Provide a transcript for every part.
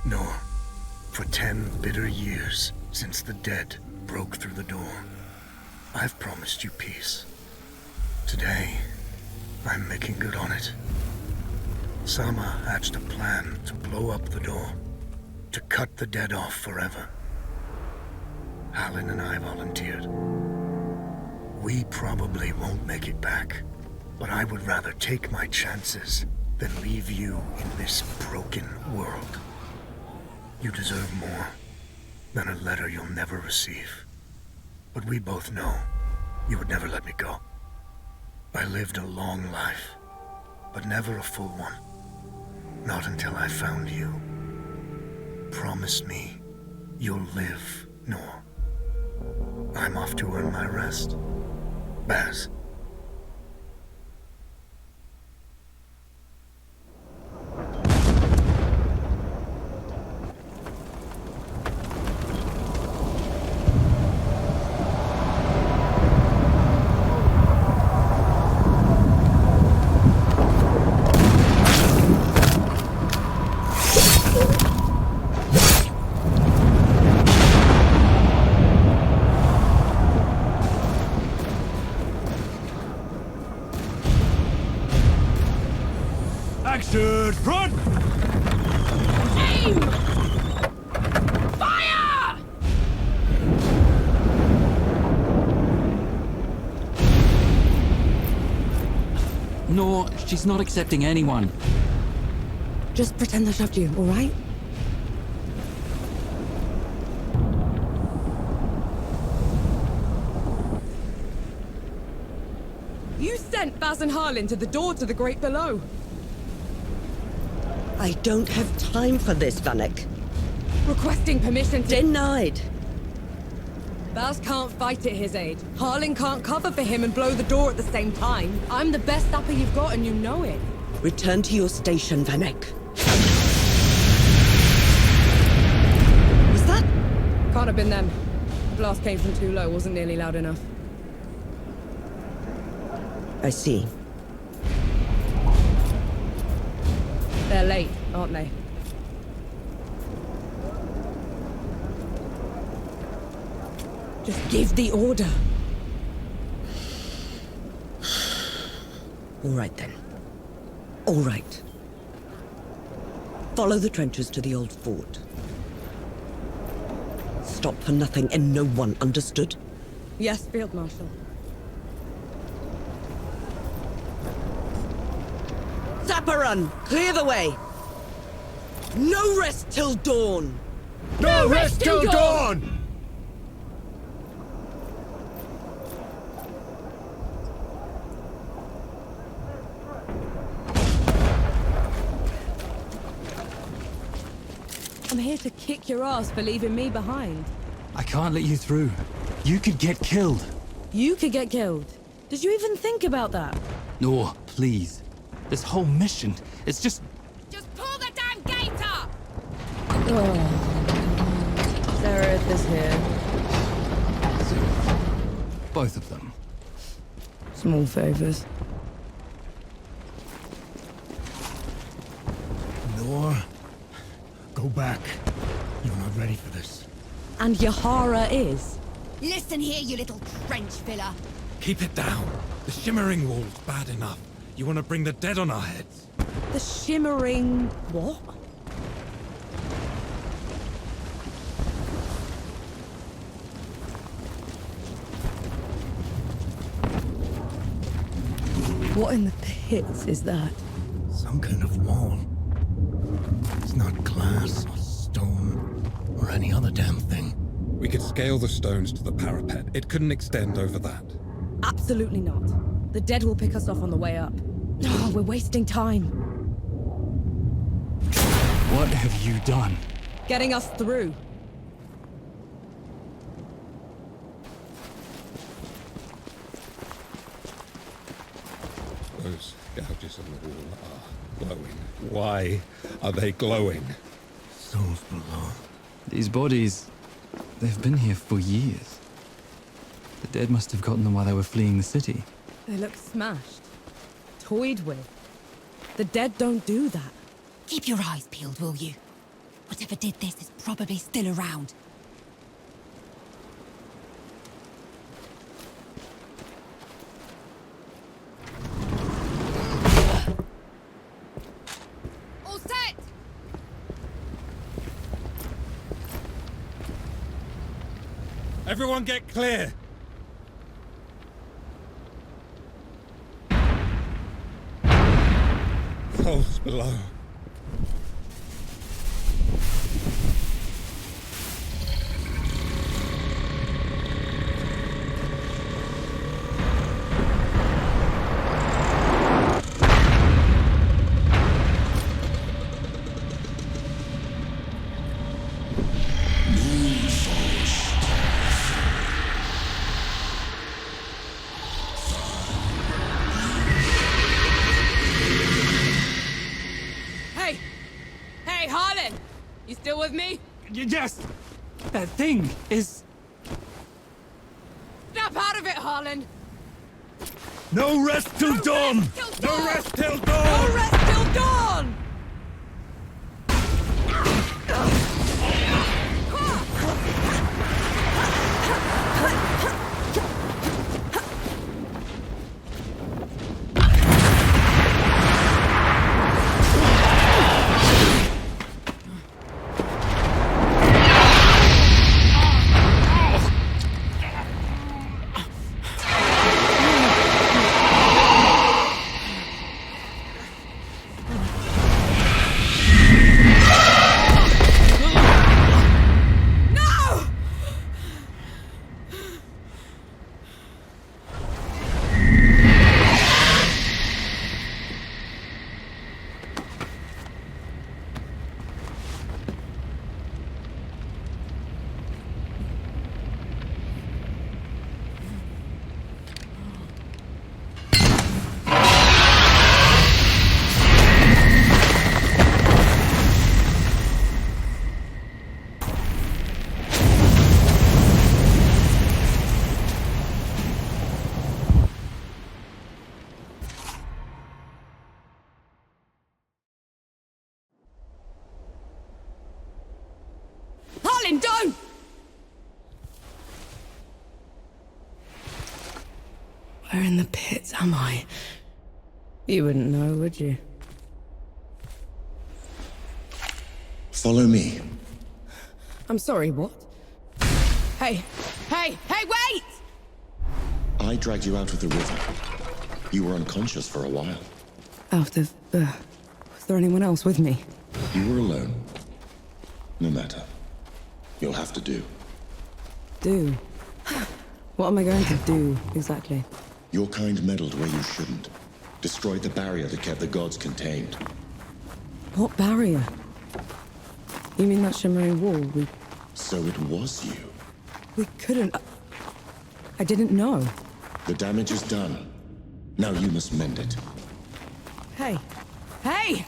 Nor, for 10 bitter years since the dead broke through the door, I've promised you peace. Today, I'm making good on it. Sama hatched a plan to blow up the door, to cut the dead off forever. Halin and I volunteered. We probably won't make it back, but I would rather take my chances than leave you in this broken world. You deserve more than a letter you'll never receive. But we both know you would never let me go. I lived a long life, but never a full one. Not until I found you. Promise me you'll live, Nor. I'm off to earn my rest. Baz. Action! Front! Aim! Fire! No, she's not accepting anyone. Just pretend I shoved you, all right? You sent Baz and Harlan to the door to the Great Below. I don't have time for this, Vanek. Requesting permission to... Denied. Baz can't fight at his age. Harlan can't cover for him and blow the door at the same time. I'm the best sapper you've got and you know it. Return to your station, Vanek. Was that? Can't have been them. The blast came from too low, wasn't nearly loud enough. I see. They're late, aren't they? Just give the order. All right, then. All right. Follow the trenches to the old fort. Stop for nothing and no one, understood? Yes, Field Marshal. Zapparun, clear the way! No rest till dawn! No rest till dawn! I'm here to kick your ass for leaving me behind. I can't let you through. You could get killed. You could get killed. Did you even think about that? No, please. This whole mission, it's just... Just pull the damn gate up! Oh. Sereth is here. both of them. Small favors. Nor, go back. You're not ready for this. And Yahara is? Listen here, you little trench filler. Keep it down. The shimmering wall's bad enough. You want to bring the dead on our heads? The shimmering... what? What in the pits is that? Some kind of wall. It's not glass or stone or any other damn thing. We could scale the stones to the parapet. It couldn't extend over that. Absolutely not. The dead will pick us off on the way up. Oh, we're wasting time. What have you done? Getting us through. Those gouges on the wall are glowing. Why are they glowing? Souls below. These bodies, they've been here for years. The dead must have gotten them while they were fleeing the city. They look smashed. Toyed with. The dead don't do that. Keep your eyes peeled, will you? Whatever did this is probably still around. All set! Everyone get clear! Holes below. Hey, Harlan! You still with me? Yes! That thing is... Snap out of it, Harlan! No rest till dawn! No rest till dawn! No rest till dawn! Harlan, don't! Where in the pits am I? You wouldn't know, would you? Follow me. I'm sorry, what? Hey, wait! I dragged you out of the river. You were unconscious for a while. Out of was there anyone else with me? You were alone. No matter. You'll have to do. Do? What am I going to do, exactly? Your kind meddled where you shouldn't. Destroyed the barrier that kept the gods contained. What barrier? You mean that shimmering wall? So it was you. We couldn't... I didn't know. The damage is done. Now you must mend it. Hey! Hey!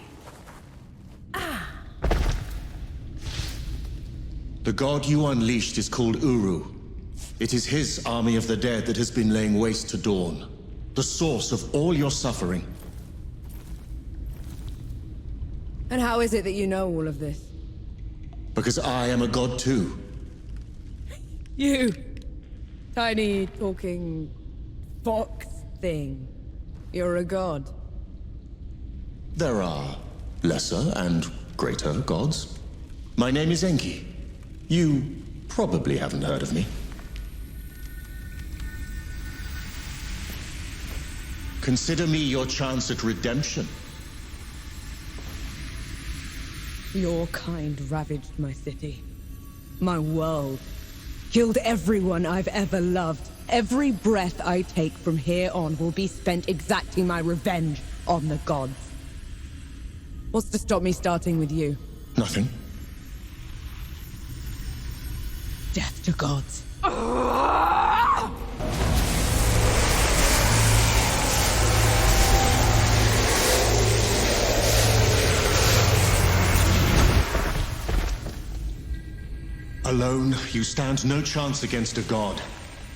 The god you unleashed is called Uru. It is his army of the dead that has been laying waste to Dawn. The source of all your suffering. And how is it that you know all of this? Because I am a god too. You! Tiny, talking... fox thing. You're a god. There are lesser and greater gods. My name is Enki. You probably haven't heard of me. Consider me your chance at redemption. Your kind ravaged my city. My world. Killed everyone I've ever loved. Every breath I take from here on will be spent exacting my revenge on the gods. What's to stop me starting with you? Nothing. Death to gods. Alone, you stand no chance against a god.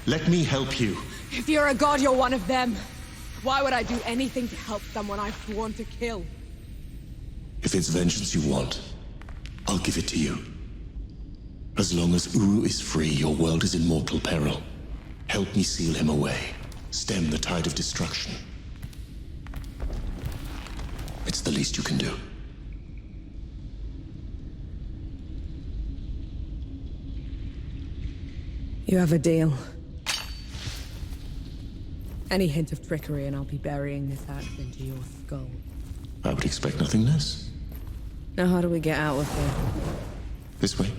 Let me help you. If you're a god, you're one of them. Why would I do anything to help someone I've sworn to kill? If it's vengeance you want, I'll give it to you. As long as Uru is free, your world is in mortal peril. Help me seal him away. Stem the tide of destruction. It's the least you can do. You have a deal. Any hint of trickery and I'll be burying this axe into your skull. I would expect nothing less. Now how do we get out of here? This way.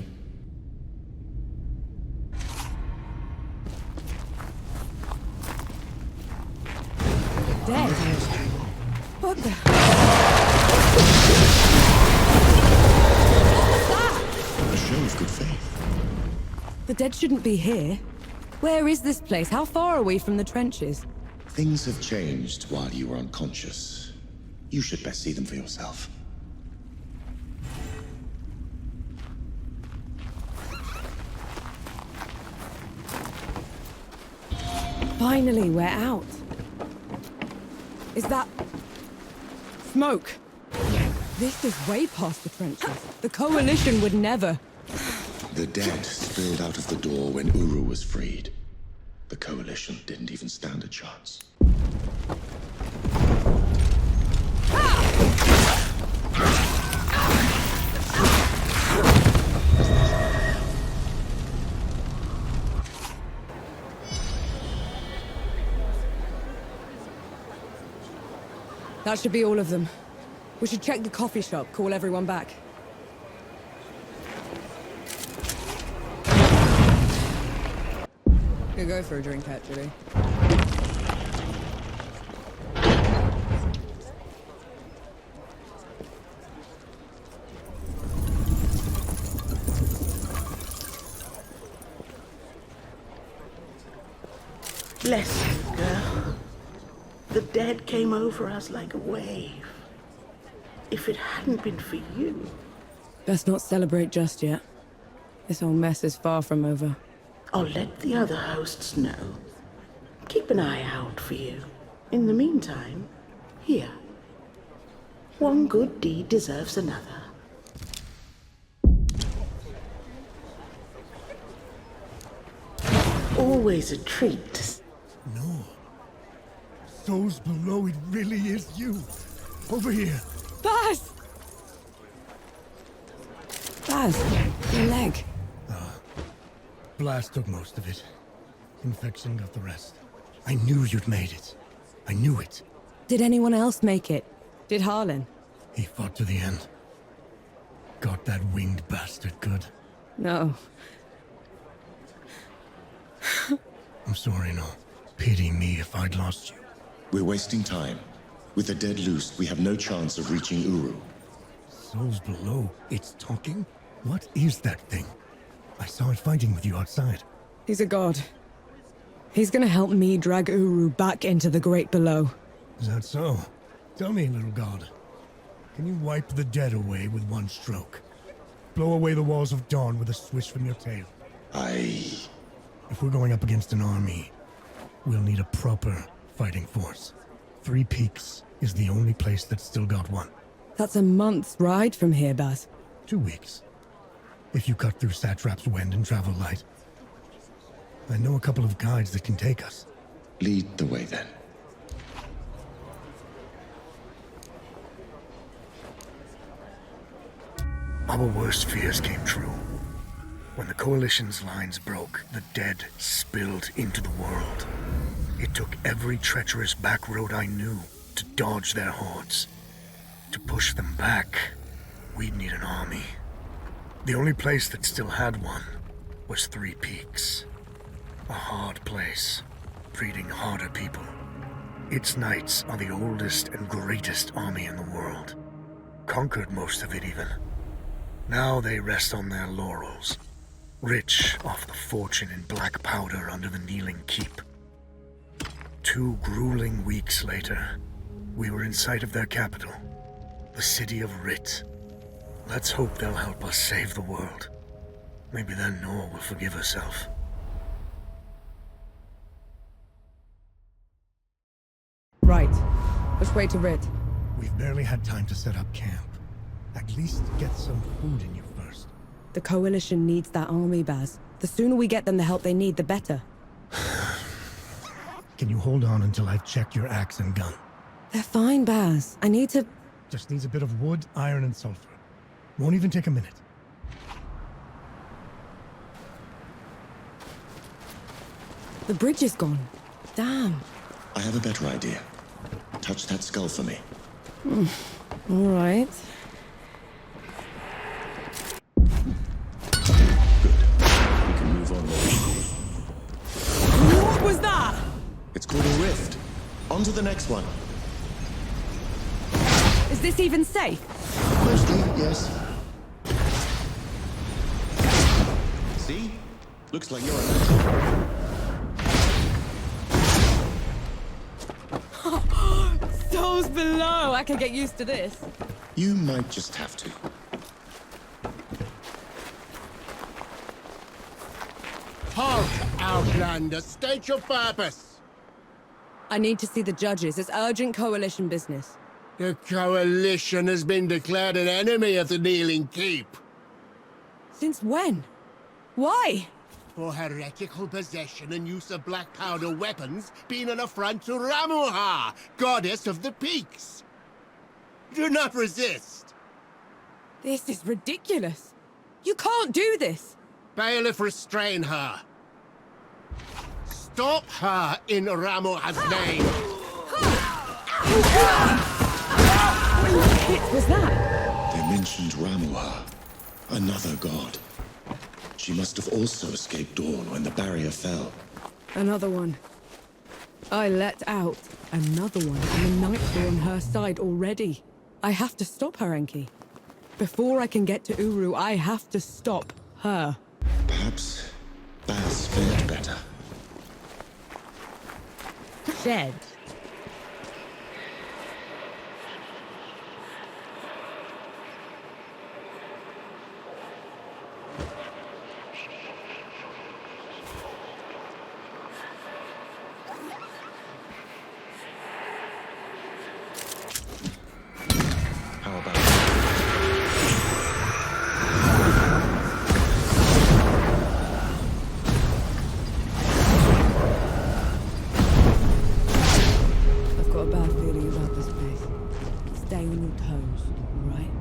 Dead? What the? A show of good faith. The dead shouldn't be here. Where is this place? How far are we from the trenches? Things have changed while you were unconscious. You should best see them for yourself. Finally, we're out. Is that... smoke? This is way past the trenches. The coalition would never... The dead spilled out of the door when Uru was freed. The coalition didn't even stand a chance. That should be all of them. We should check the coffee shop, call everyone back. Could go for a drink, actually. Bless you, girl. The dead came over us like a wave. If it hadn't been for you... Best not celebrate just yet. This whole mess is far from over. I'll let the other hosts know. Keep an eye out for you. In the meantime, here. One good deed deserves another. Always a treat to... No. Souls below, it really is you. Over here. Baz! Baz, your leg. Blast took most of it. Infection got the rest. I knew you'd made it. I knew it. Did anyone else make it? Did Harlan? He fought to the end. Got that winged bastard good. No. I'm sorry, no. Pity me if I'd lost you. We're wasting time. With the dead loose, we have no chance of reaching Uru. Souls below. It's talking? What is that thing? I saw it fighting with you outside. He's a god. He's gonna help me drag Uru back into the great below. Is that so? Tell me, little god. Can you wipe the dead away with one stroke? Blow away the walls of dawn with a swish from your tail? If we're going up against an army, we'll need a proper fighting force. Three Peaks is the only place that's still got one. That's a month's ride from here, Baz. 2 weeks. If you cut through Satrap's wind and travel light. I know a couple of guides that can take us. Lead the way, then. Our worst fears came true. When the Coalition's lines broke, the dead spilled into the world. It took every treacherous back road I knew to dodge their hordes. To push them back, we'd need an army. The only place that still had one was Three Peaks. A hard place, breeding harder people. Its knights are the oldest and greatest army in the world. Conquered most of it even. Now they rest on their laurels, rich off the fortune in black powder under the kneeling keep. 2 grueling weeks later, we were in sight of their capital, the city of Rit. Let's hope they'll help us save the world. Maybe then Nor will forgive herself. Right. Which way to Rit? We've barely had time to set up camp. At least get some food in you first. The Coalition needs that army, Baz. The sooner we get them the help they need, the better. Can you hold on until I've checked your axe and gun? They're fine, Baz. I need to... Just needs a bit of wood, iron, and sulfur. Won't even take a minute. The bridge is gone. Damn. I have a better idea. Touch that skull for me. All right. We can move on. What was that? It's called a rift. On to the next one. Is this even safe? Mostly, yes. See? Looks like you're a Souls below. I can get used to this. You might just have to. Halt, Outlander! State your purpose! I need to see the judges. It's urgent Coalition business. The Coalition has been declared an enemy of the Kneeling Keep. Since when? Why? For heretical possession and use of black powder weapons being an affront to Ramuha, goddess of the peaks. Do not resist. This is ridiculous. You can't do this. Bailiff, restrain her. Stop her in Ramuha's name. What was that? They mentioned Ramuha, another god. She must have also escaped Dawn when the barrier fell. Another one. I let out another one, and the Knights were on her side already. I have to stop her, Enki. Before I can get to Uru, I have to stop her. Perhaps Baz fared better. Dead. How about that? I've got a bad feeling about this place. Stay on your toes, all right?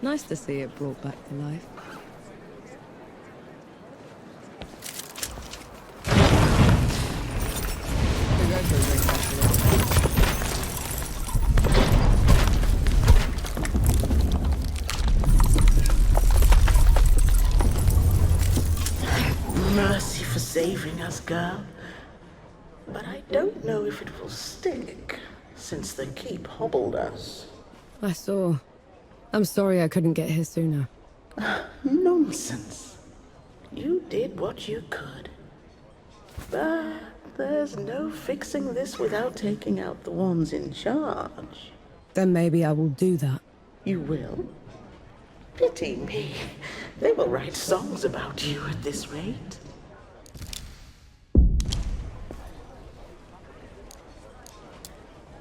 Nice to see it brought back to life. Mercy for saving us, girl. But I don't know if it will stick, since the keep hobbled us. I saw. I'm sorry I couldn't get here sooner. Nonsense. You did what you could. But there's no fixing this without taking out the ones in charge. Then maybe I will do that. You will? Pity me. They will write songs about you at this rate.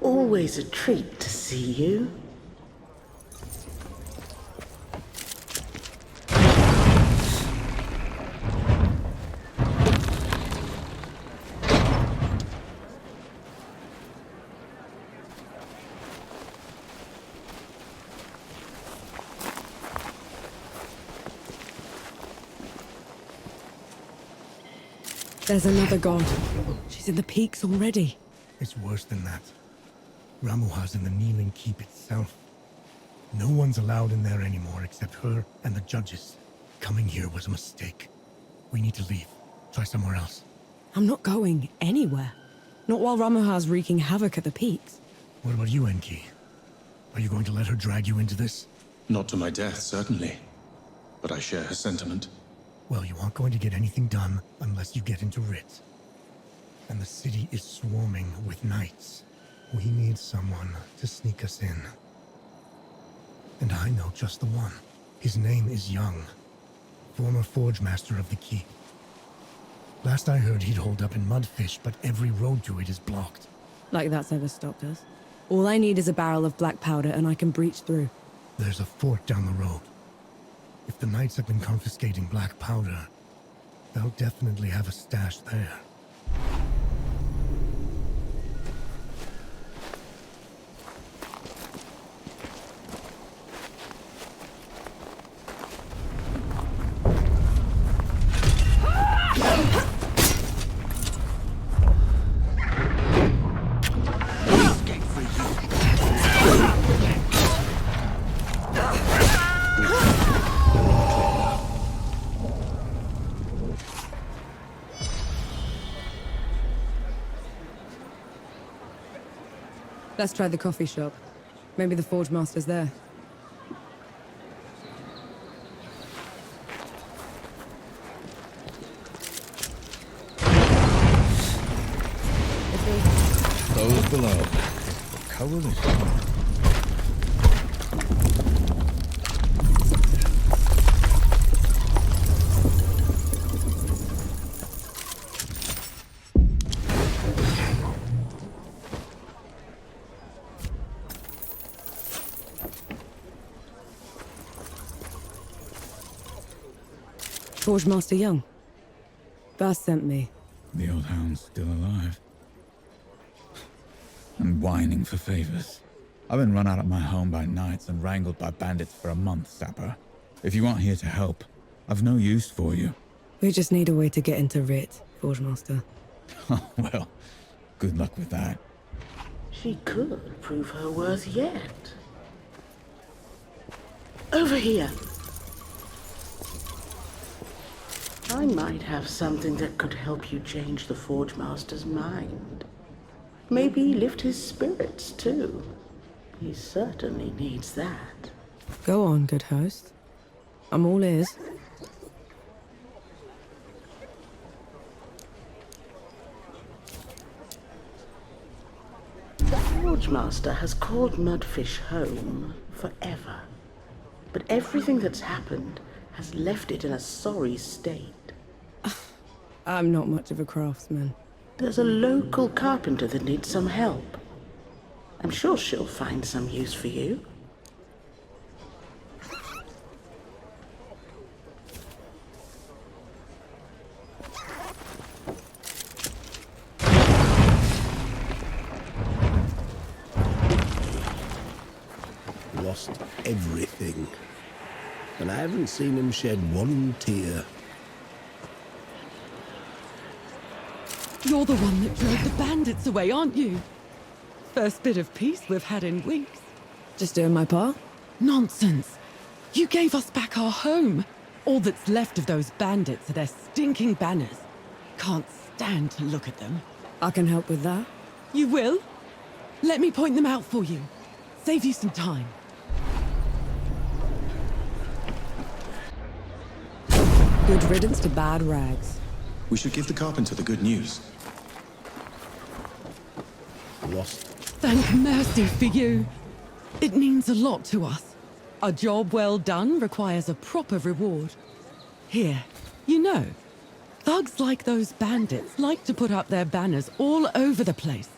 Always a treat to see you. There's another god. She's in the peaks already. It's worse than that. Ramuha's in the Kneeling Keep itself. No one's allowed in there anymore except her and the judges. Coming here was a mistake. We need to leave. Try somewhere else. I'm not going anywhere. Not while Ramuha's wreaking havoc at the peaks. What about you, Enki? Are you going to let her drag you into this? Not to my death, certainly. But I share her sentiment. Well, you aren't going to get anything done unless you get into Rit. And the city is swarming with knights. We need someone to sneak us in. And I know just the one. His name is Young, former forge master of the keep. Last I heard, he'd hold up in Mudfish, but every road to it is blocked. Like that's ever stopped us. All I need is a barrel of black powder and I can breach through. There's a fort down the road. If the knights have been confiscating black powder, they'll definitely have a stash there. Let's try the coffee shop. Maybe the forge master's there. Those below. Coalition. Forge Master Young. Baz sent me. The old hound's still alive. And whining for favors. I've been run out of my home by knights and wrangled by bandits for a month, Sapper. If you aren't here to help, I've no use for you. We just need a way to get into Rit, Forge Master. Oh, well, good luck with that. She could prove her worth yet. Over here. I might have something that could help you change the Forge Master's mind. Maybe lift his spirits, too. He certainly needs that. Go on, good host. I'm all ears. The Forge Master has called Mudfish home forever. But everything that's happened has left it in a sorry state. I'm not much of a craftsman. There's a local carpenter that needs some help. I'm sure she'll find some use for you. Lost everything. And I haven't seen him shed one tear. You're the one that drove the bandits away, aren't you? First bit of peace we've had in weeks. Just doing my part? Nonsense. You gave us back our home. All that's left of those bandits are their stinking banners. Can't stand to look at them. I can help with that. You will? Let me point them out for you. Save you some time. Good riddance to bad rags. We should give the carpenter the good news. Lost. Thank mercy for you. It means a lot to us. A job well done requires a proper reward. Here, you know, thugs like those bandits like to put up their banners all over the place.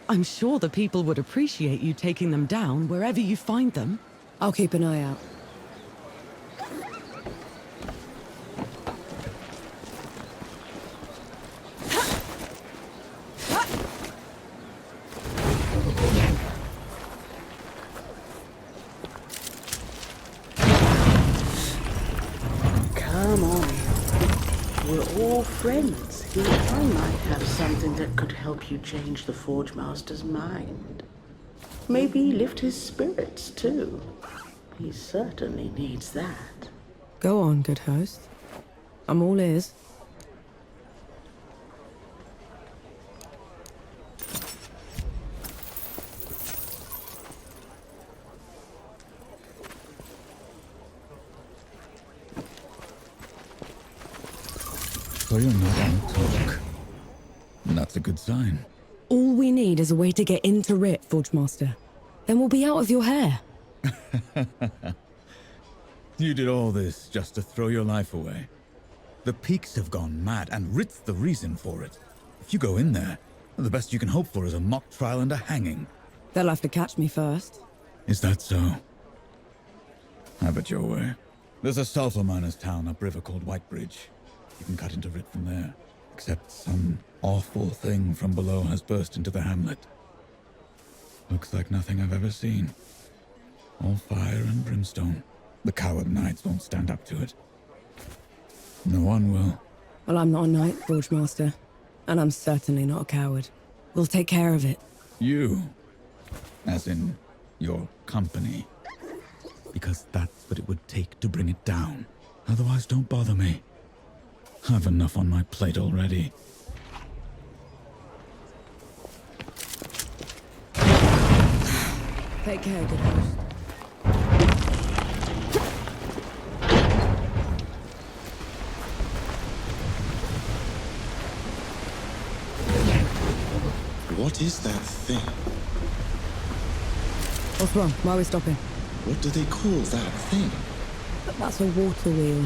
I'm sure the people would appreciate you taking them down wherever you find them. I'll keep an eye out. Come on. We're all friends here. I might have something that could help you change the Forge Master's mind. Maybe lift his spirits, too. He certainly needs that. Go on, good host. I'm all ears. So you're not on talk. That's a good sign. All we need need is a way to get into Rit, Forge Master. Then we'll be out of your hair. You did all this just to throw your life away. The Peaks have gone mad, and Rit's the reason for it. If you go in there, the best you can hope for is a mock trial and a hanging. They'll have to catch me first. Is that so? Have it your way. There's a sulfur miner's town upriver called Whitebridge. You can cut into Rit from there. Except some awful thing from below has burst into the hamlet. Looks like nothing I've ever seen. All fire and brimstone. The coward knights won't stand up to it. No one will. Well, I'm not a knight, Forge Master. And I'm certainly not a coward. We'll take care of it. You. As in, your company. Because that's what it would take to bring it down. Otherwise, don't bother me. I've enough on my plate already. Take care, good host. What is that thing? What's wrong? Why are we stopping? What do they call that thing? That's a water wheel.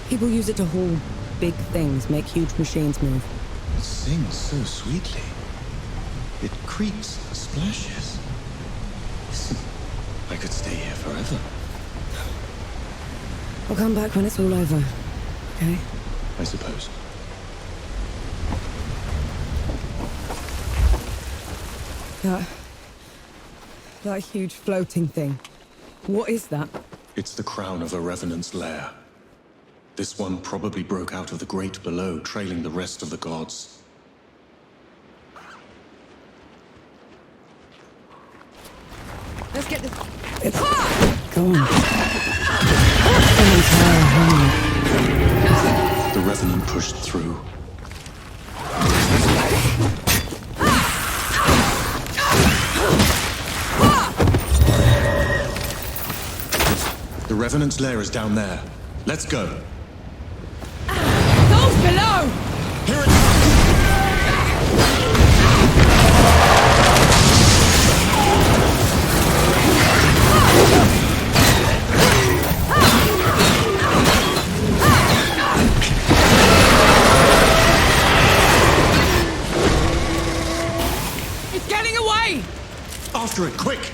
People use it to haul big things, make huge machines move. It sings so sweetly. It creaks and splashes. Listen, I could stay here forever. I'll come back when it's all over, okay? I suppose. That huge floating thing. What is that? It's the crown of a revenant's lair. This one probably broke out of the great below, trailing the rest of the gods. Let's get this. Go on. The revenant pushed through. The revenant's lair is down there. Let's go. Those below! Here it comes! It's getting away! After it, quick!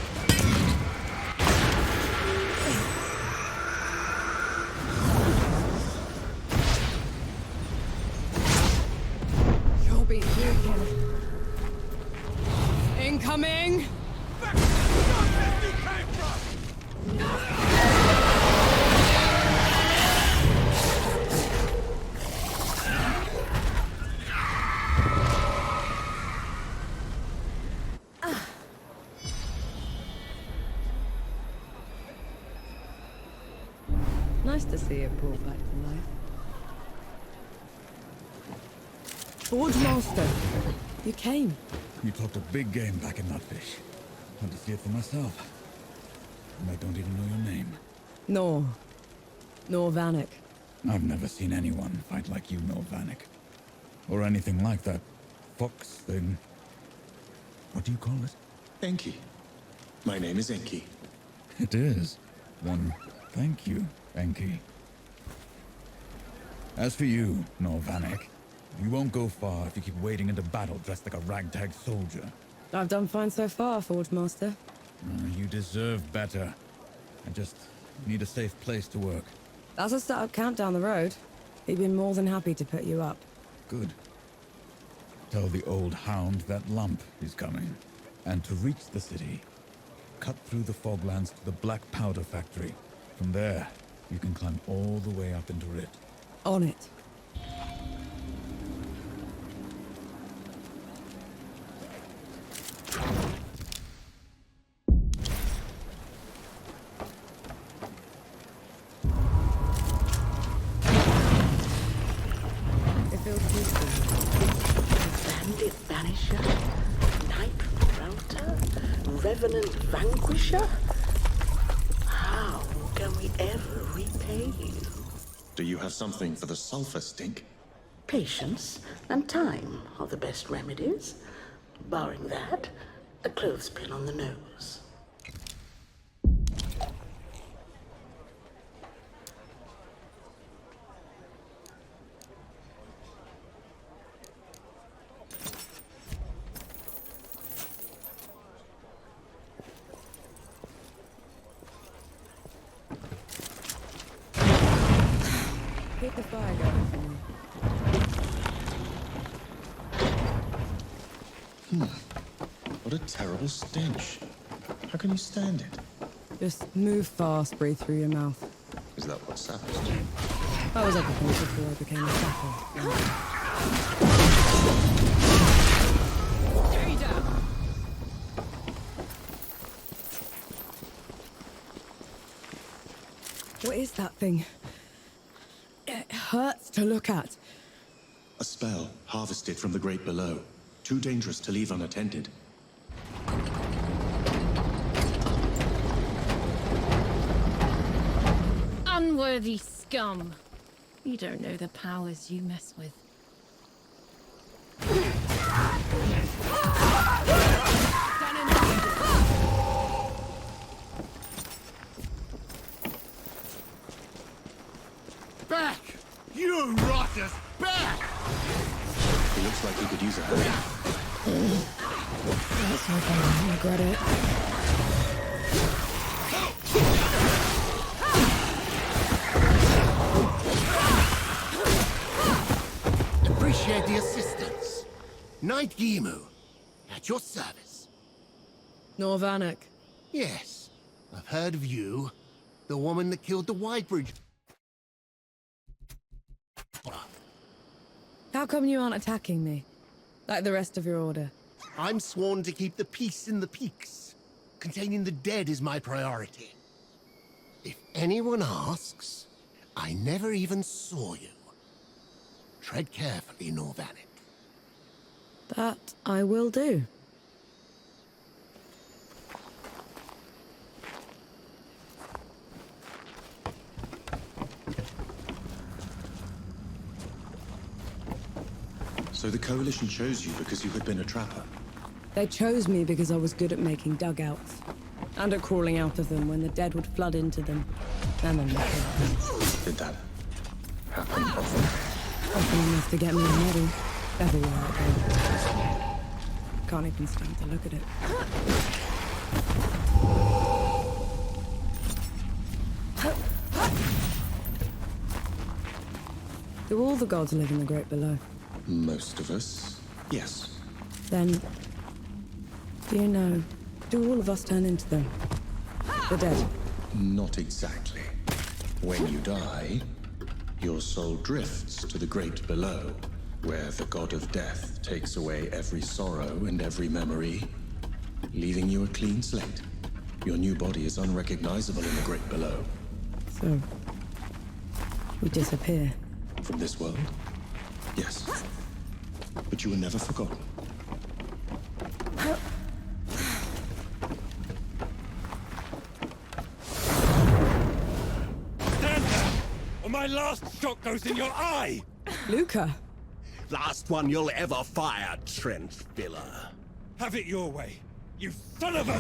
Incoming! Nice to see it brought back to life. Forge Master, you came. You talked a big game back in Nutfish. Want to see it for myself. And I don't even know your name. Nor Vanek. I've never seen anyone fight like you, Nor Vanek. Or anything like that fox thing. What do you call it? Enki. My name is Enki. It is. One, thank you, Enki. As for you, Nor Vanek, you won't go far if you keep wading into battle dressed like a ragtag soldier. I've done fine so far, Forge Master. You deserve better. I just need a safe place to work. That's a startup camp down the road. He'd be more than happy to put you up. Good. Tell the old hound that lump is coming. And to reach the city, cut through the foglands to the black powder factory. From there, you can climb all the way up into Rit. On it. Bandit Vanisher, Night Router, Revenant Vanquisher? How can we ever repay you? Do you have something for the sulfur stink? Patience and time are the best remedies. Barring that, a clothespin on the nose. Keep the fire going for me. What a terrible stench. How can you stand it? Just move fast, breathe through your mouth. Is that what sappers do? I was everything before I became a sapper. Stay down. What is that thing? It hurts to look at. A spell harvested from the great below. Too dangerous to leave unattended. Unworthy scum. You don't know the powers you mess with. Back! You rotters! Back! He looks like he could use a hand. Let's hope I don't regret it. Appreciate the assistance. Knight Gimu, at your service. Nor Vanek. Yes, I've heard of you. The woman that killed the White Bridge. How come you aren't attacking me? Like the rest of your order? I'm sworn to keep the peace in the peaks. Containing the dead is my priority. If anyone asks, I never even saw you. Tread carefully, Nor Vanek. That I will do. So the Coalition chose you because you had been a trapper? They chose me because I was good at making dugouts. And at crawling out of them when the dead would flood into them. And then they killed them. Did that happen often? Often enough to get me a medal. Everywhere I go. Can't even stand to look at it. Do all the gods live in the Great Below? Most of us, yes. Then, do you know, do all of us turn into them? The dead? Not exactly. When you die, your soul drifts to the Great Below, where the god of death takes away every sorrow and every memory, leaving you a clean slate. Your new body is unrecognizable in the Great Below. So, we disappear. From this world? Yes. But you were never forgotten. Stand down, or my last shot goes in your eye! Luca! Last one you'll ever fire, trench filler. Have it your way, you son of a...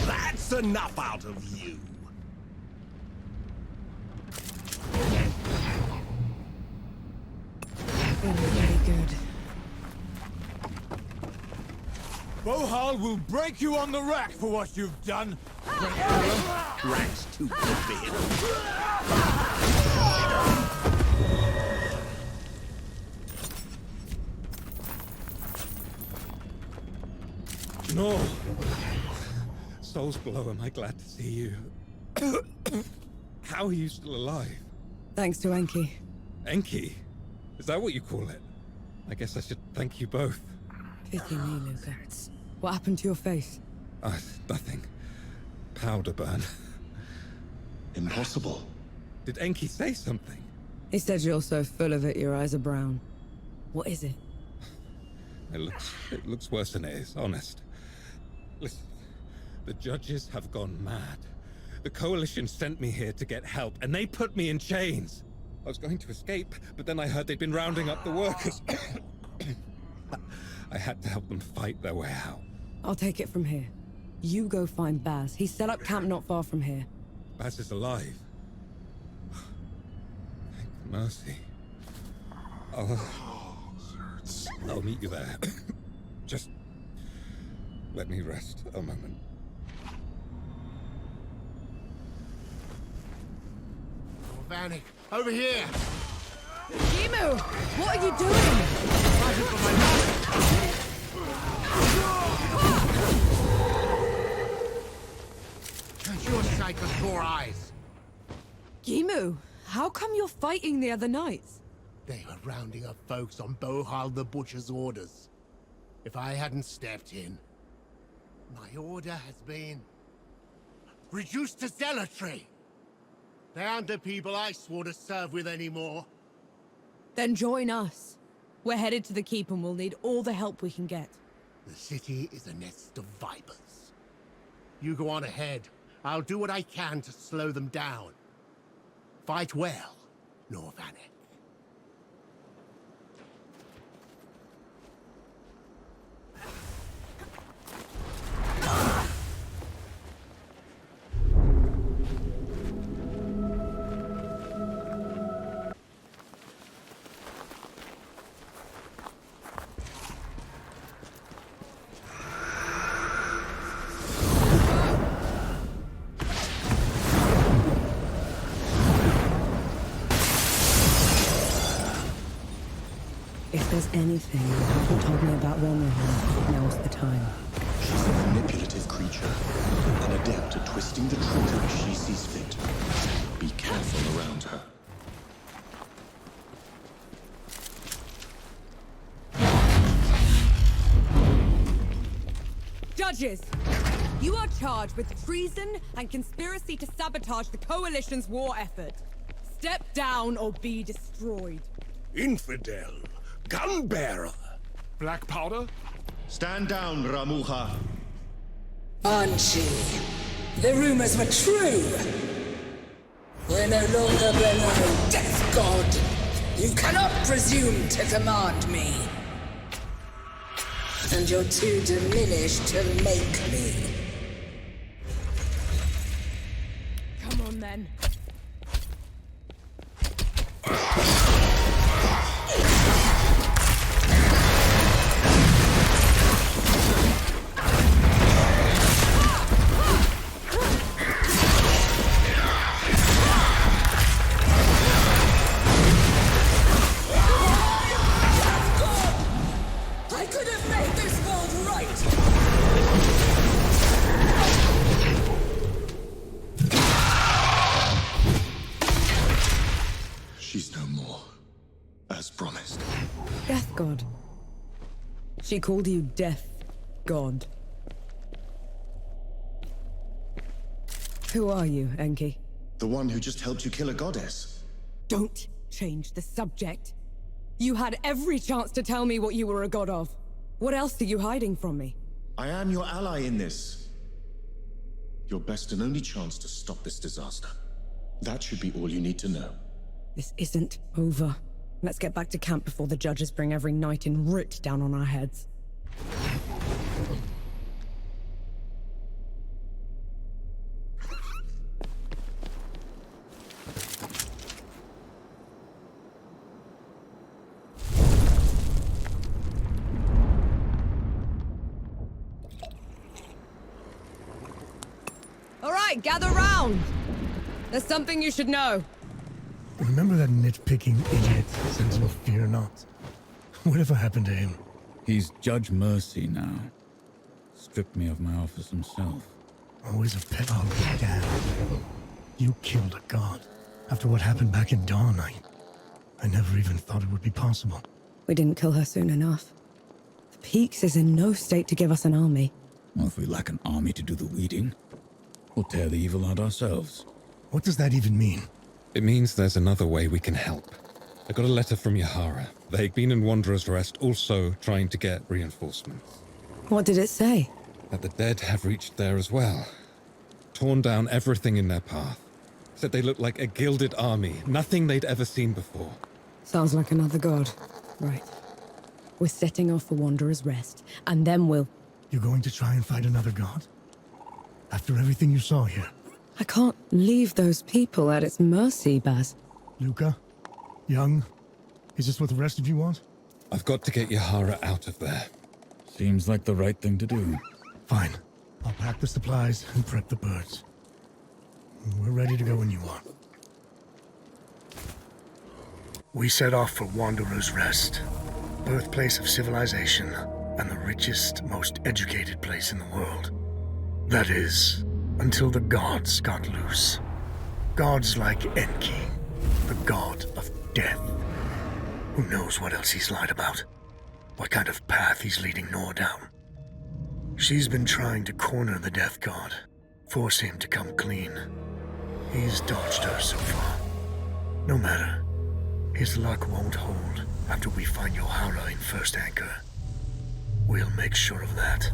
That's enough out of you. Very good. Bohal will break you on the rack for what you've done. Rack's too good for him. No. Souls below, am I glad to see you. How are you still alive? Thanks to Enki. Enki? Is that what you call it? I guess I should thank you both. Pity me, Luca. What happened to your face? Nothing. Powder burn. Impossible. Did Enki say something? He said you're so full of it, your eyes are brown. What is it? It looks worse than it is, honest. Listen, the judges have gone mad. The Coalition sent me here to get help, and they put me in chains. I was going to escape, but then I heard they'd been rounding up the workers. I had to help them fight their way out. I'll take it from here. You go find Baz. He's set up camp not far from here. Baz is alive. Thank mercy. I'll meet you there. Just let me rest a moment. Nor Vanek, over here! Gimu! What are you doing? Fighting for my life! And your sight of 4 eyes. Gimu, how come you're fighting the other knights? They were rounding up folks on Bohal the Butcher's orders. If I hadn't stepped in, my order has been reduced to zealotry. They aren't the people I swore to serve with anymore. Then join us. We're headed to the keep and we'll need all the help we can get. The city is a nest of vipers. You go on ahead. I'll do what I can to slow them down. Fight well, Nor Vanek. If there's anything you haven't told me about Roman, now's the time. She's a manipulative creature, an adept at twisting the truth as she sees fit. Be careful around her. Judges! You are charged with treason and conspiracy to sabotage the Coalition's war effort. Step down or be destroyed. Infidel! Gunbearer! Black powder? Stand down, Ramuha. Anchi, the rumors were true. We're no longer below Death God. You cannot presume to command me. And you're too diminished to make me. Come on then. I could have made this world right! She's no more, as promised. Death God. She called you Death God. Who are you, Enki? The one who just helped you kill a goddess. Don't change the subject. You had every chance to tell me what you were a god of. What else are you hiding from me? I am your ally in this. Your best and only chance to stop this disaster. That should be all you need to know. This isn't over. Let's get back to camp before the judges bring every knight in Root down on our heads. All right, gather round. There's something you should know. Remember that nitpicking idiot, Sentinel Fear Not? Whatever happened to him? He's Judge Mercy now. Stripped me of my office himself. Always a pet hog, Dad. You killed a god. After what happened back in Dawn, I never even thought it would be possible. We didn't kill her soon enough. The Peaks is in no state to give us an army. Well, if we lack an army to do the weeding, we'll tear the evil out ourselves. What does that even mean? It means there's another way we can help. I got a letter from Yahara. They'd been in Wanderer's Rest, also trying to get reinforcements. What did it say? That the dead have reached there as well. Torn down everything in their path. Said they looked like a gilded army, nothing they'd ever seen before. Sounds like another god. Right. We're setting off for Wanderer's Rest, and then we'll... You're going to try and fight another god? After everything you saw here? I can't leave those people at its mercy, Baz. Luca? Young? Is this what the rest of you want? I've got to get Yahara out of there. Seems like the right thing to do. Fine. I'll pack the supplies and prep the birds. We're ready to go when you are. We set off for Wanderer's Rest, birthplace of civilization and the richest, most educated place in the world. That is, until the gods got loose. Gods like Enki, the god of death. Who knows what else he's lied about? What kind of path he's leading Nor down? She's been trying to corner the death god, force him to come clean. He's dodged her so far. No matter. His luck won't hold after we find Yahara in First Anchor. We'll make sure of that.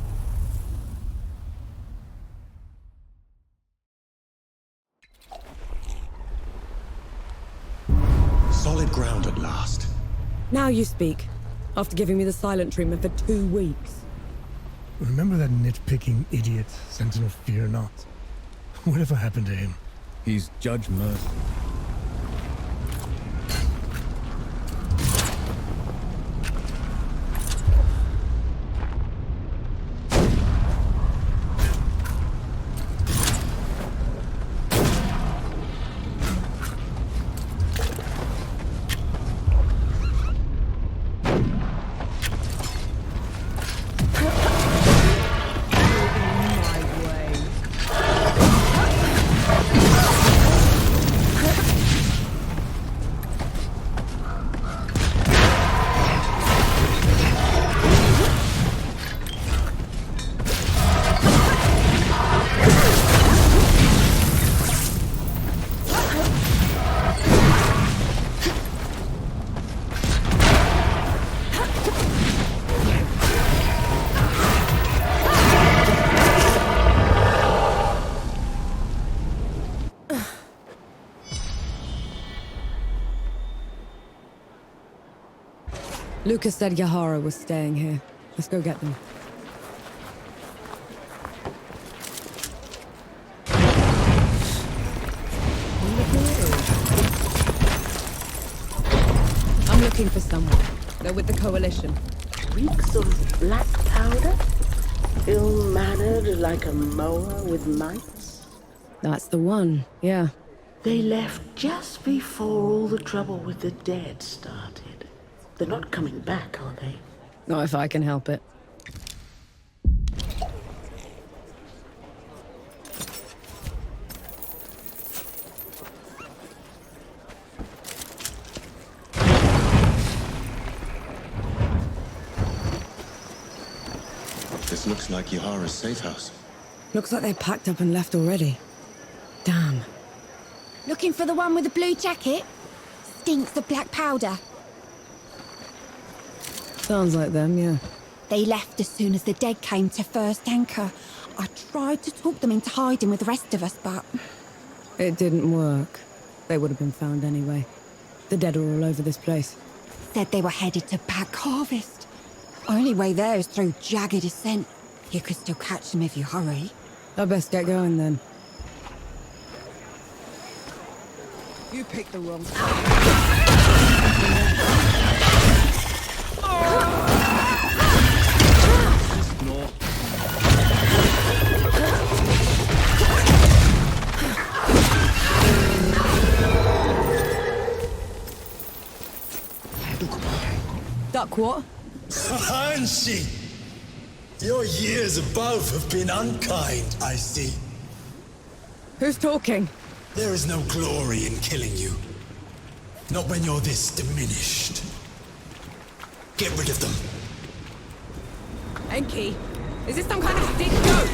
Solid ground at last. Now you speak, after giving me the silent treatment for 2 weeks. Remember that nitpicking idiot, Sentinel Fear Not? Whatever happened to him? He's Judge Mercy. Lucas said Yahara was staying here. Let's go get them. I'm looking for someone. They're with the coalition. Reeks of black powder? Ill-mannered like a mower with mites? That's the one, yeah. They left just before all the trouble with the dead started. They're not coming back, are they? Not if I can help it. This looks like Yahara's safe house. Looks like they packed up and left already. Damn. Looking for the one with the blue jacket? Stinks of black powder. Sounds like them, yeah. They left as soon as the dead came to First Anchor. I tried to talk them into hiding with the rest of us, but... It didn't work. They would have been found anyway. The dead are all over this place. Said they were headed to Back Harvest. Only way there is through jagged descent. You could still catch them if you hurry. I best get going then. You picked the wrong Duck what? Hanshi! Your years above have been unkind, I see. Who's talking? There is no glory in killing you. Not when you're this diminished. Get rid of them. Enki, is this some kind of stick joke?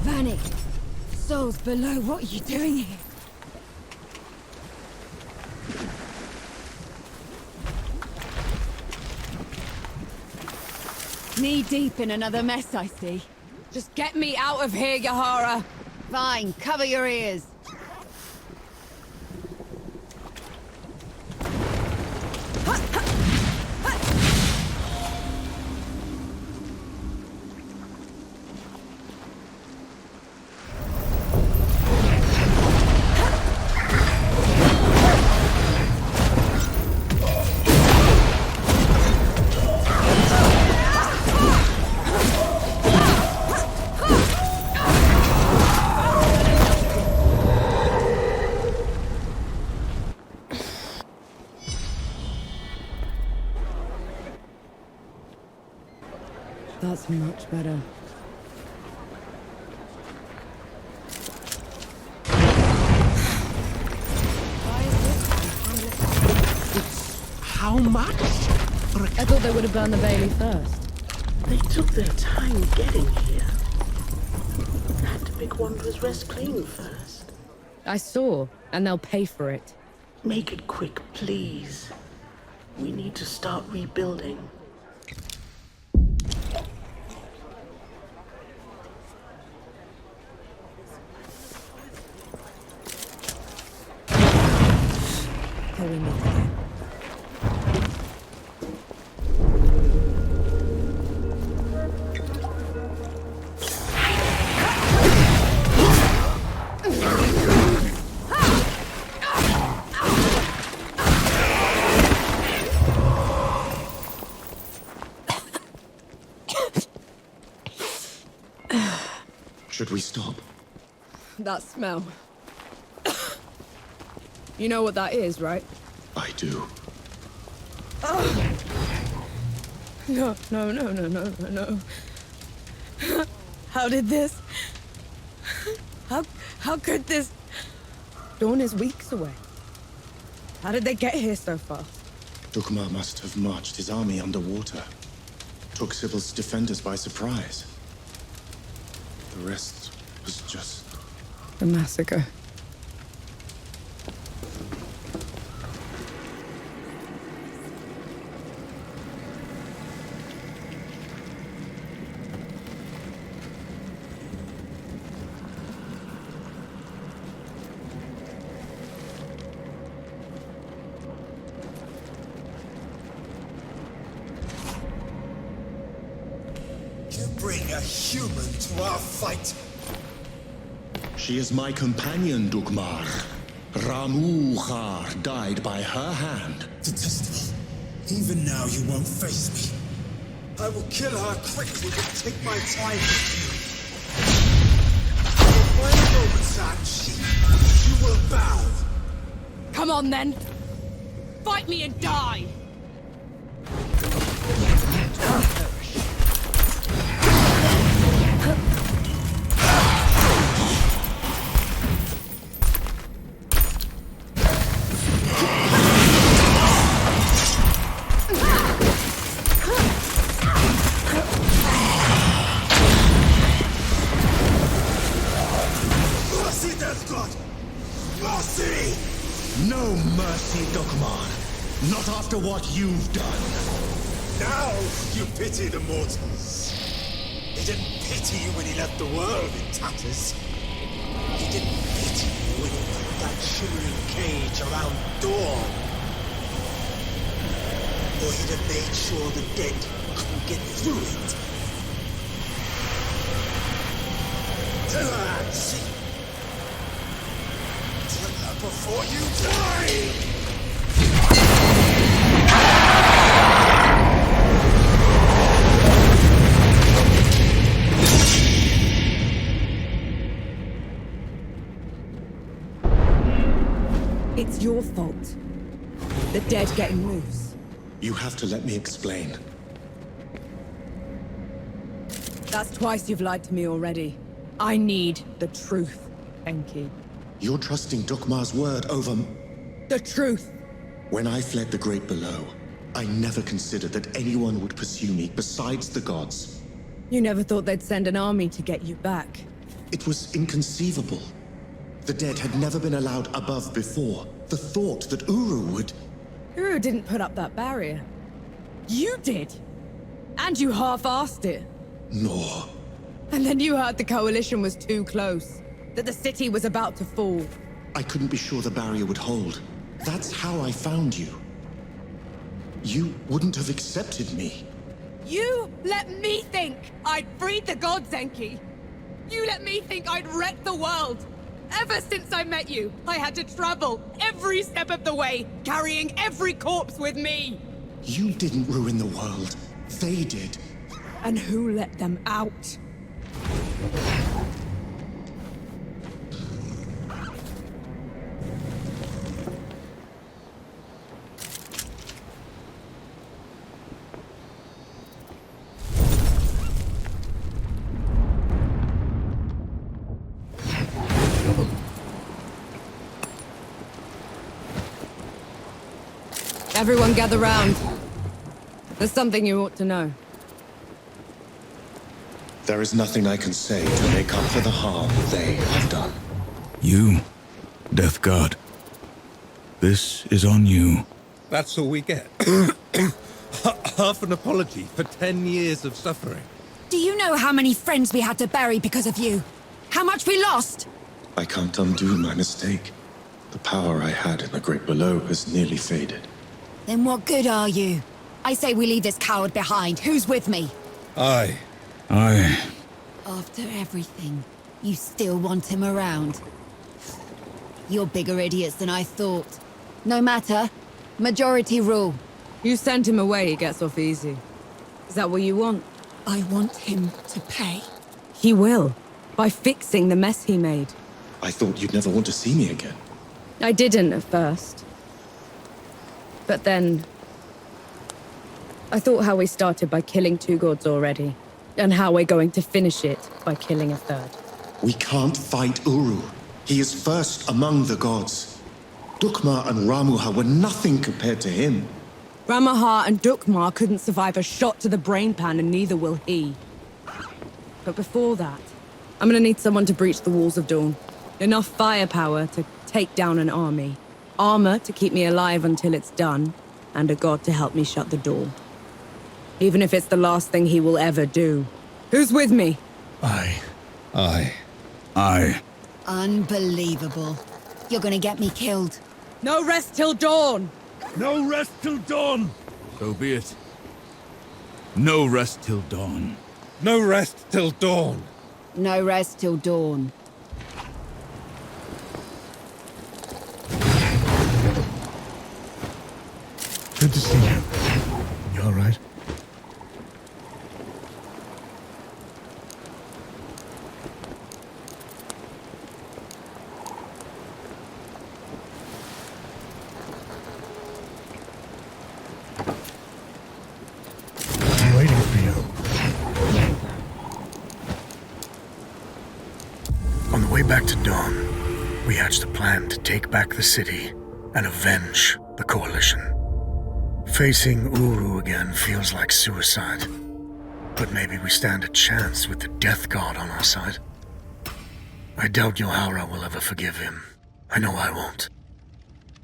Vanek, souls below, what are you doing here? Knee-deep in another mess, I see. Just get me out of here, Yahara! Fine, cover your ears. That's much better. How much? I thought they would have burned the Bailey first. They took their time getting here. That big Wanderer's Rest clean first. I saw, and they'll pay for it. Make it quick, please. We need to start rebuilding. Should we stop? That smell. You know what that is, right? I do. No, no, no, no, no, no, no. How did this? How could this? Dawn is weeks away. How did they get here so fast? Dukmar must have marched his army underwater. Took Sybil's defenders by surprise. The rest was just... The massacre. Bring a human to our fight. She is my companion, Dukmar. Ramuhar died by her hand. Detestable. Even now you won't face me. I will kill her quickly, but take my time with you. For my moments, Anshi, you will bow. Come on, then. Fight me and die. No mercy, Dukmar. Not after what you've done. Now you pity the mortals. He didn't pity you when he left the world in tatters. He didn't pity you when he put that shimmering cage around Dawn. Or he'd have made sure the dead couldn't get through it. Tell her, Ansi. Tell her before you die! It's your fault. The dead getting loose. You have to let me explain. That's twice you've lied to me already. I need the truth, Enki. You're trusting Dukmar's word over... The truth! When I fled the Great Below, I never considered that anyone would pursue me besides the gods. You never thought they'd send an army to get you back. It was inconceivable. The dead had never been allowed above before. The thought that Uru would... Uru didn't put up that barrier. You did! And you half-assed it. Nor. And then you heard the coalition was too close. That the city was about to fall. I couldn't be sure the barrier would hold. That's how I found you. You wouldn't have accepted me. You let me think I'd freed the gods, Enki. You let me think I'd wrecked the world. Ever since I met you, I had to travel every step of the way, carrying every corpse with me. You didn't ruin the world. They did. And who let them out? Everyone gather round. There's something you ought to know. There is nothing I can say to make up for the harm they have done. You, Death God. This is on you. That's all we get. Half an apology for 10 years of suffering. Do you know how many friends we had to bury because of you? How much we lost? I can't undo my mistake. The power I had in the Great Below has nearly faded. Then what good are you? I say we leave this coward behind. Who's with me? Aye. After everything, you still want him around? You're bigger idiots than I thought. No matter. Majority rule. You send him away, he gets off easy. Is that what you want? I want him to pay. He will. By fixing the mess he made. I thought you'd never want to see me again. I didn't at first. But then... I thought how we started by killing 2 gods already. And how we're going to finish it by killing a 3rd. We can't fight Uru. He is first among the gods. Dukma and Ramuha were nothing compared to him. Ramuha and Dukma couldn't survive a shot to the brain pan, and neither will he. But before that, I'm gonna need someone to breach the walls of Dawn. Enough firepower to take down an army. Armor to keep me alive until it's done. And a god to help me shut the door. Even if it's the last thing he will ever do. Who's with me? Aye. Unbelievable. You're gonna get me killed. No rest till dawn! No rest till dawn! So be it. No rest till dawn. No rest till dawn. No rest till dawn. Good to see you. You all right? I'm waiting for you. On the way back to Dawn, we hatched a plan to take back the city and avenge the Coalition. Facing Uru again feels like suicide. But maybe we stand a chance with the Death God on our side. I doubt Yohara will ever forgive him. I know I won't.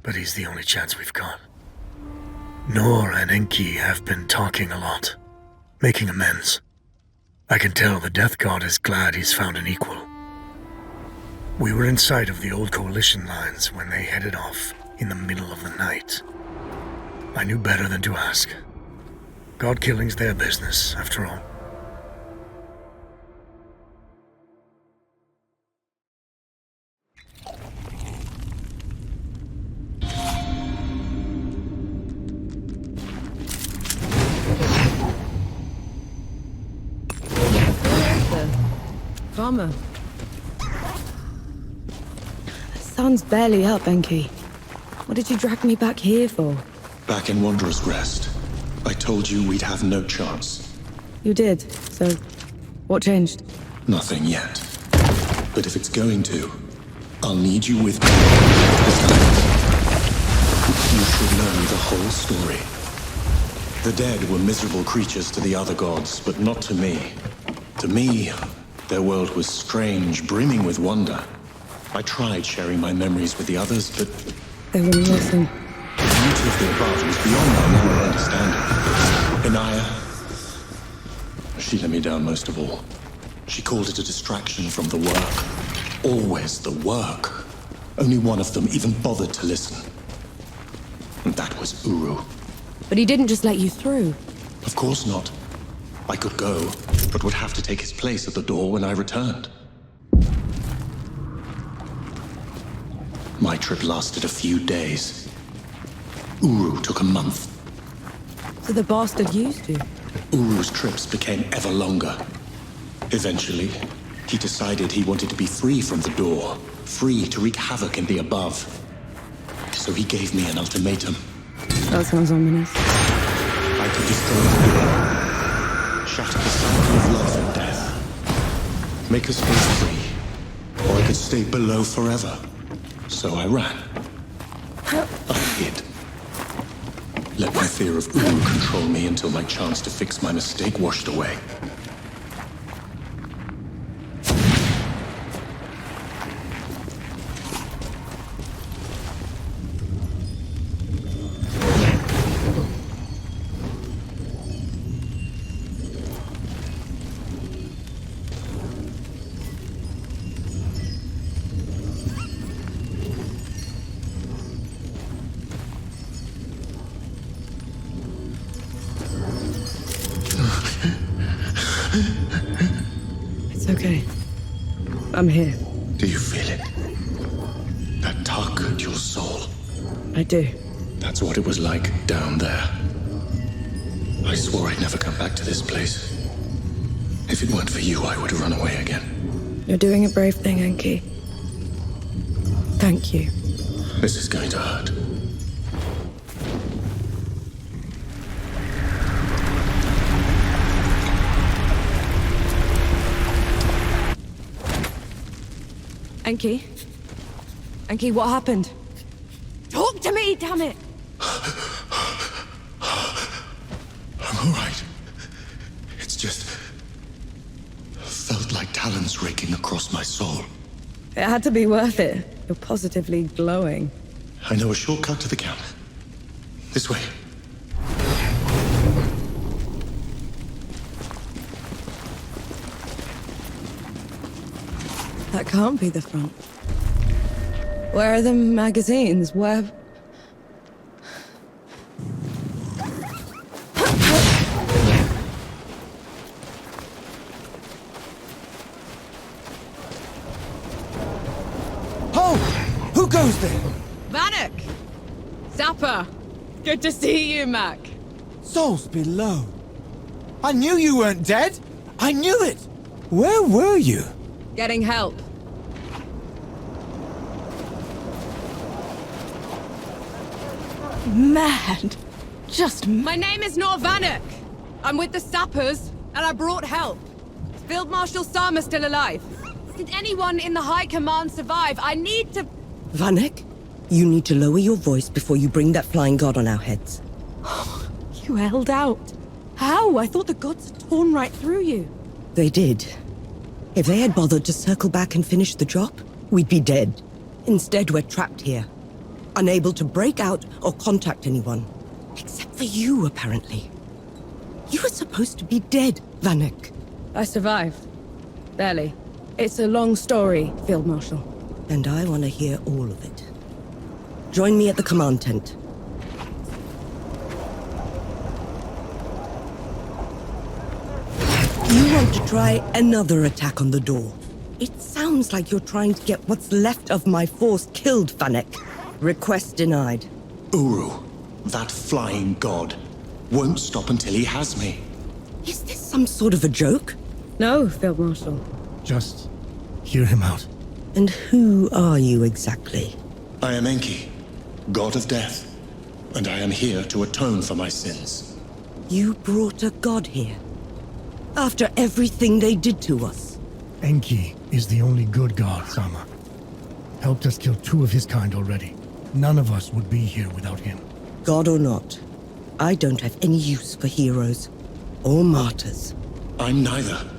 But he's the only chance we've got. Nor and Enki have been talking a lot, making amends. I can tell the Death God is glad he's found an equal. We were in sight of the old Coalition lines when they headed off in the middle of the night. I knew better than to ask. God killing's their business, after all. Karma. The sun's barely up, Enki. What did you drag me back here for? Back in Wanderer's Rest, I told you we'd have no chance. You did, so what changed? Nothing yet. But if it's going to, I'll need you with me this time. You should know the whole story. The dead were miserable creatures to the other gods, but not to me. To me, their world was strange, brimming with wonder. I tried sharing my memories with the others, but they wouldn't listen. The beauty of the above was beyond my normal understanding. Inaya, She let me down most of all. She called it a distraction from the work. Always the work. Only one of them even bothered to listen. And that was Uru. But he didn't just let you through. Of course not. I could go, but would have to take his place at the door when I returned. My trip lasted a few days. Uru took a month. So the bastard used you. Uru's trips became ever longer. Eventually, he decided he wanted to be free from the door, free to wreak havoc in the above. So he gave me an ultimatum. That sounds ominous. I could destroy the door, shatter the cycle of love and death, make us both free, or I could stay below forever. So I ran. I hid. Let my fear of Uru control me until my chance to fix my mistake washed away. It's okay. I'm here. Do you feel it? That tug at your soul? I do. That's what it was like down there. I swore I'd never come back to this place. If it weren't for you, I would have run away again. You're doing a brave thing, Enki. Thank you. This is going to hurt. Enki? Enki, what happened? Talk to me, damn it! I'm all right. It's just... felt like talons raking across my soul. It had to be worth it. You're positively glowing. I know a shortcut to the camp. This way. That can't be the front. Where are the magazines? Where... Oh! Who goes there? Vanek! Zappa! Good to see you, Mac. Souls below. I knew you weren't dead! I knew it! Where were you? Getting help. Mad. Just... My name is Nor Vanek. I'm with the sappers, and I brought help. Is Field Marshal Sama still alive? Did anyone in the High Command survive? I need to... Vanek, you need to lower your voice before you bring that flying god on our heads. You held out. How? I thought the gods had torn right through you. They did. If they had bothered to circle back and finish the job, we'd be dead. Instead, we're trapped here. Unable to break out or contact anyone. Except for you, apparently. You were supposed to be dead, Vanek. I survived. Barely. It's a long story, Field Marshal. And I want to hear all of it. Join me at the command tent. You want to try another attack on the door. It sounds like you're trying to get what's left of my force killed, Vanek. Request denied. Uru, that flying god, won't stop until he has me. Is this some sort of a joke? No, Field Marshal. Just hear him out. And who are you exactly? I am Enki, god of death, and I am here to atone for my sins. You brought a god here? After everything they did to us? Enki is the only good god, Sama. Helped us kill 2 of his kind already. None of us would be here without him. God or not, I don't have any use for heroes or martyrs. I'm neither.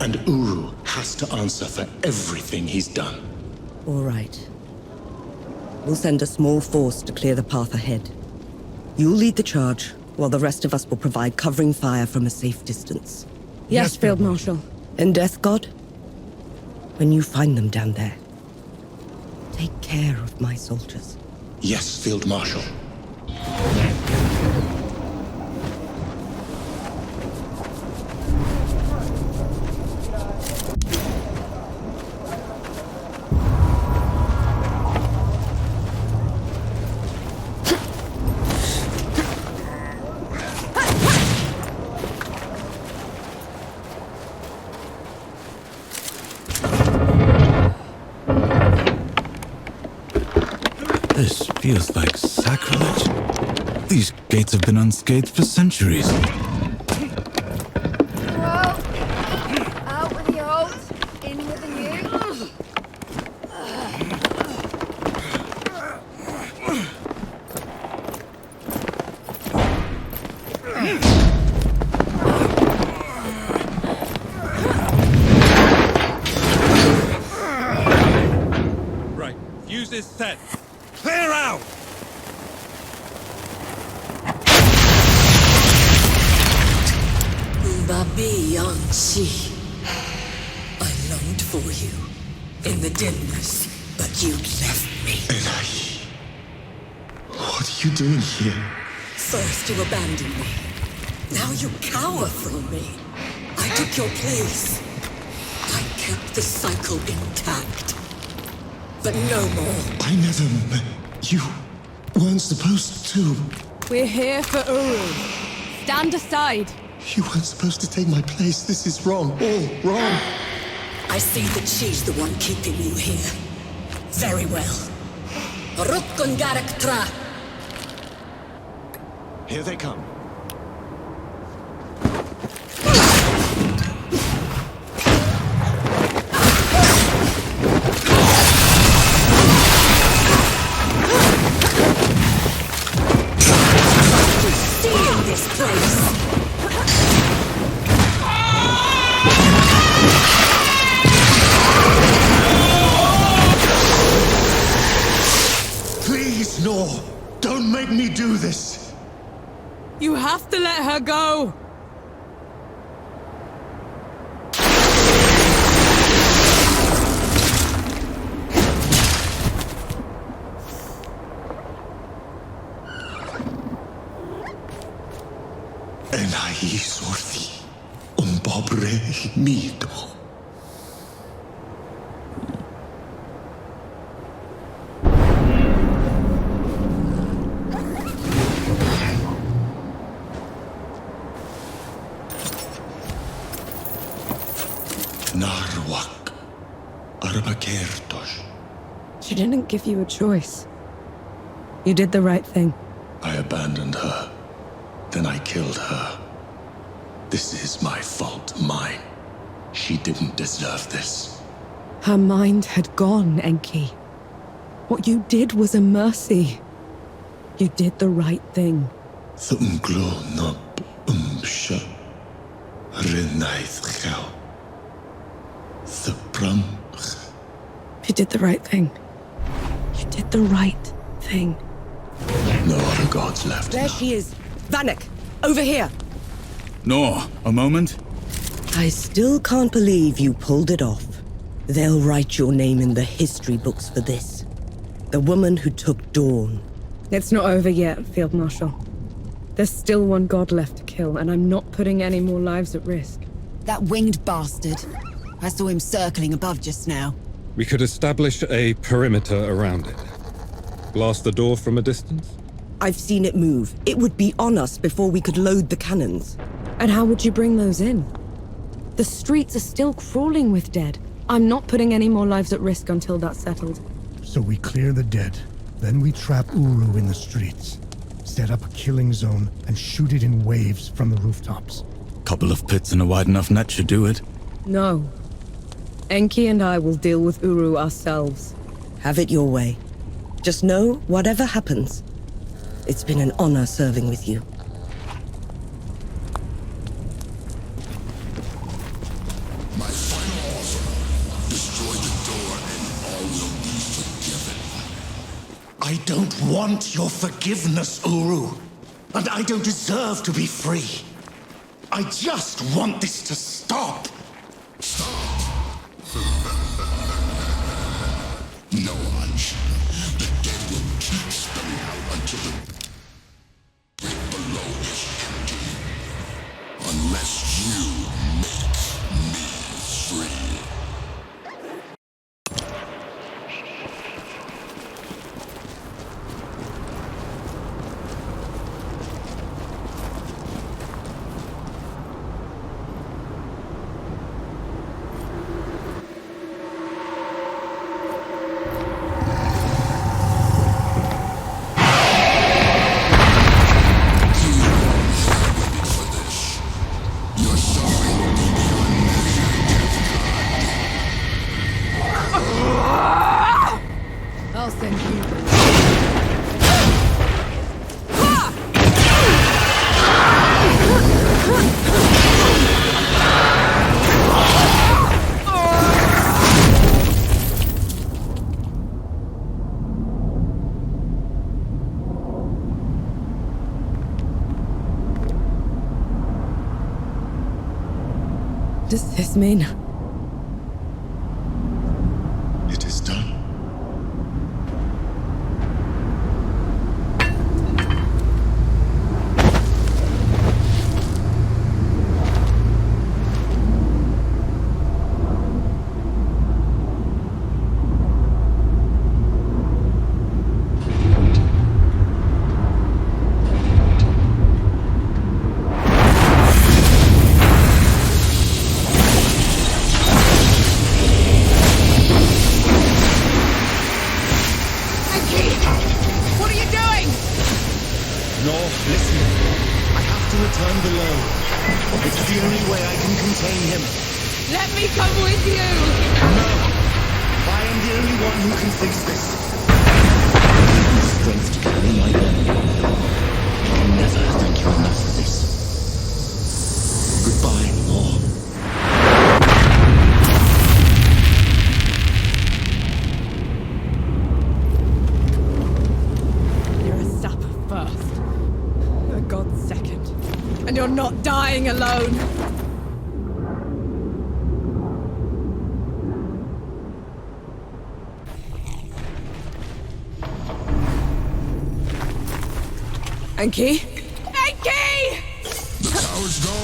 And Uru has to answer for everything he's done. All right. We'll send a small force to clear the path ahead. You'll lead the charge, while the rest of us will provide covering fire from a safe distance. Yes, Field Marshal. And Death God? When you find them down there, take care of my soldiers. Yes, Field Marshal. This feels like sacrilege. These gates have been unscathed for centuries. Well, out with the old, in with the new. Right, fuse is set. Clear out! Babi Anchi. I longed for you in the dimness, but you left me. Elahi, what are you doing here? First you abandoned me. Now you cower from me. I took your place. I kept the cycle intact. But no more. I never... You weren't supposed to. We're here for Uru. Stand aside. You weren't supposed to take my place. This is wrong. All wrong. I see that she's the one keeping you here. Very well. Rukun Garak Tra. Here they come. Stealing this place. Please, Nor. Don't make me do this. You have to let her go. Elahi sorthi. Pobre mito. Narwak. Arbakertosh. She didn't give you a choice. You did the right thing. I abandoned her. Then I killed her. This is my fault, mine. She didn't deserve this. Her mind had gone, Enki. What you did was a mercy. You did the right thing. Thumglo nop umsha. Renaith gel. The pram. You did the right thing. You did the right thing. No other gods left. There she is. Vanek, over here. Nor, a moment. I still can't believe you pulled it off. They'll write your name in the history books for this. The woman who took Dawn. It's not over yet, Field Marshal. There's still one god left to kill, and I'm not putting any more lives at risk. That winged bastard. I saw him circling above just now. We could establish a perimeter around it. Blast the door from a distance? I've seen it move. It would be on us before we could load the cannons. And how would you bring those in? The streets are still crawling with dead. I'm not putting any more lives at risk until that's settled. So we clear the dead. Then we trap Uru in the streets. Set up a killing zone and shoot it in waves from the rooftops. Couple of pits and a wide enough net should do it. No. Enki and I will deal with Uru ourselves. Have it your way. Just know, whatever happens, it's been an honor serving with you. My final offer. Destroy the door and all will be forgiven. I don't want your forgiveness, Uru. And I don't deserve to be free. I just want this to stop. does this mean? It is done. You're not dying alone. Enki? Enki! The tower's gone!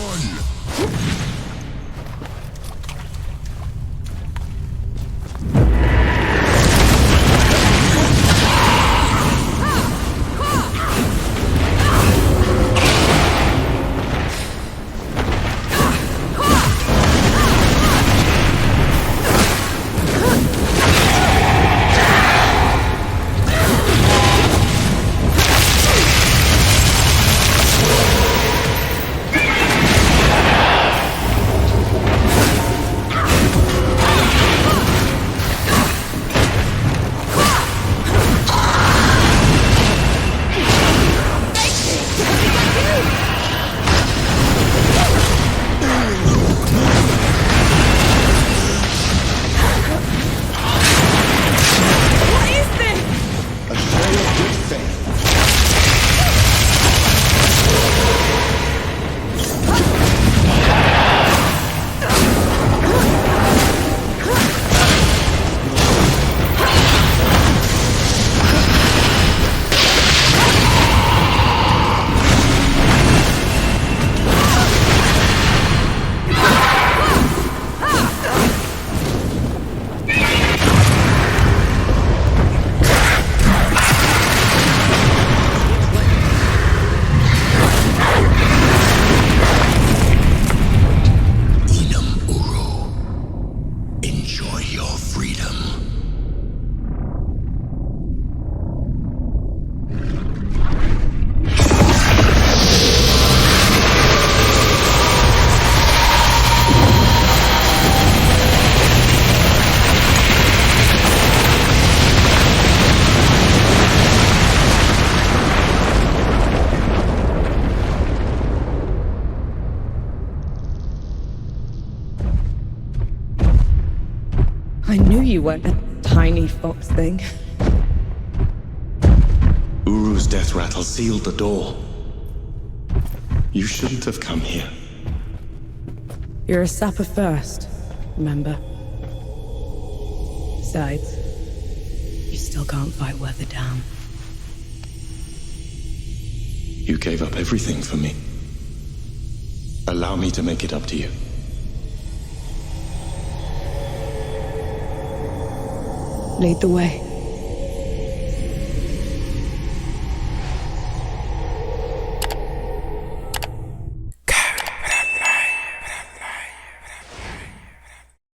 I knew you weren't a tiny fox thing. Uru's death rattle sealed the door. You shouldn't have come here. You're a sapper first, remember? Besides, you still can't fight worth a damn. You gave up everything for me. Allow me to make it up to you. Lead the way.